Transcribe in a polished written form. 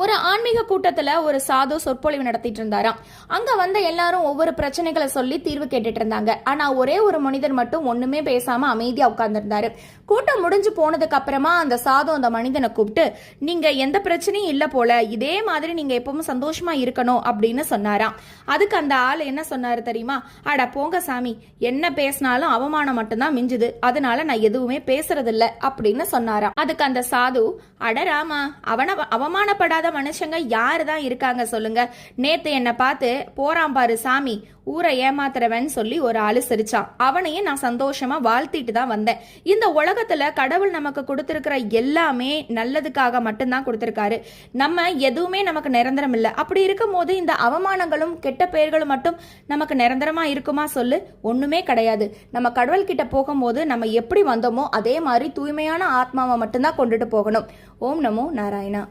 ஒரு ஆன்மீக கூட்டத்துல ஒரு சாது சொற்பொழிவு நடத்திட்டு இருந்தாராம். அங்க வந்த எல்லாரும் ஒவ்வொரு பிரச்சனைகளை சொல்லி தீர்வு கேட்டுட்டு இருந்தாங்க. ஆனா ஒரே ஒரு மனிதர் மட்டும் ஒண்ணுமே பேசாம அமைதியா உட்கார்ந்து இருந்தாரு. கூட்டம் முடிஞ்சு போனதுக்கு அப்புறமா அந்த சாது அந்த மனிதனை கூப்பிட்டு, நீங்க எந்த பிரச்சனையும் இல்ல போல, இதே மாதிரி நீங்க எப்பவும் சந்தோஷமா இருக்கணும் அப்படின்னு சொன்னாராம். அதுக்கு அந்த ஆள் என்ன சொன்னாரு தெரியுமா? அட போங்க சாமி, என்ன பேசினாலும் அவமானம் மட்டும்தான் மிஞ்சுது, அதனால நான் எதுவுமே பேசுறது இல்ல அப்படின்னு சொன்னாராம். அதுக்கு அந்த சாது, அட ராமா, அவமானப்படாத மனுஷங்க யாருதான் இருக்காங்க சொல்லுங்க. நேத்து என்ன பார்த்து போறான் பாரு சாமி, ஊரை ஏமாத்துறவன் சொல்லி ஒரு ஆளு சிரிச்சான். அவனையும் நான் சந்தோஷமா வாழ்த்திட்டு தான் வந்தேன். இந்த உலகத்துல கடவுள் நமக்கு கொடுத்திருக்கிற எல்லாமே நல்லதுக்காக மட்டும்தான் கொடுத்திருக்காரு. நம்ம எதுவுமே நமக்கு நிரந்தரம் இல்லை. அப்படி இருக்கும் போது இந்த அவமானங்களும் கெட்ட பெயர்களும் மட்டும் நமக்கு நிரந்தரமா இருக்குமா சொல்லு? ஒண்ணுமே கிடையாது. நம்ம கடவுள் கிட்ட போகும்போது நம்ம எப்படி வந்தோமோ அதே மாதிரி தூய்மையான ஆத்மாவை மட்டும்தான் கொண்டுட்டு போகணும். ஓம் நமோ நாராயணா.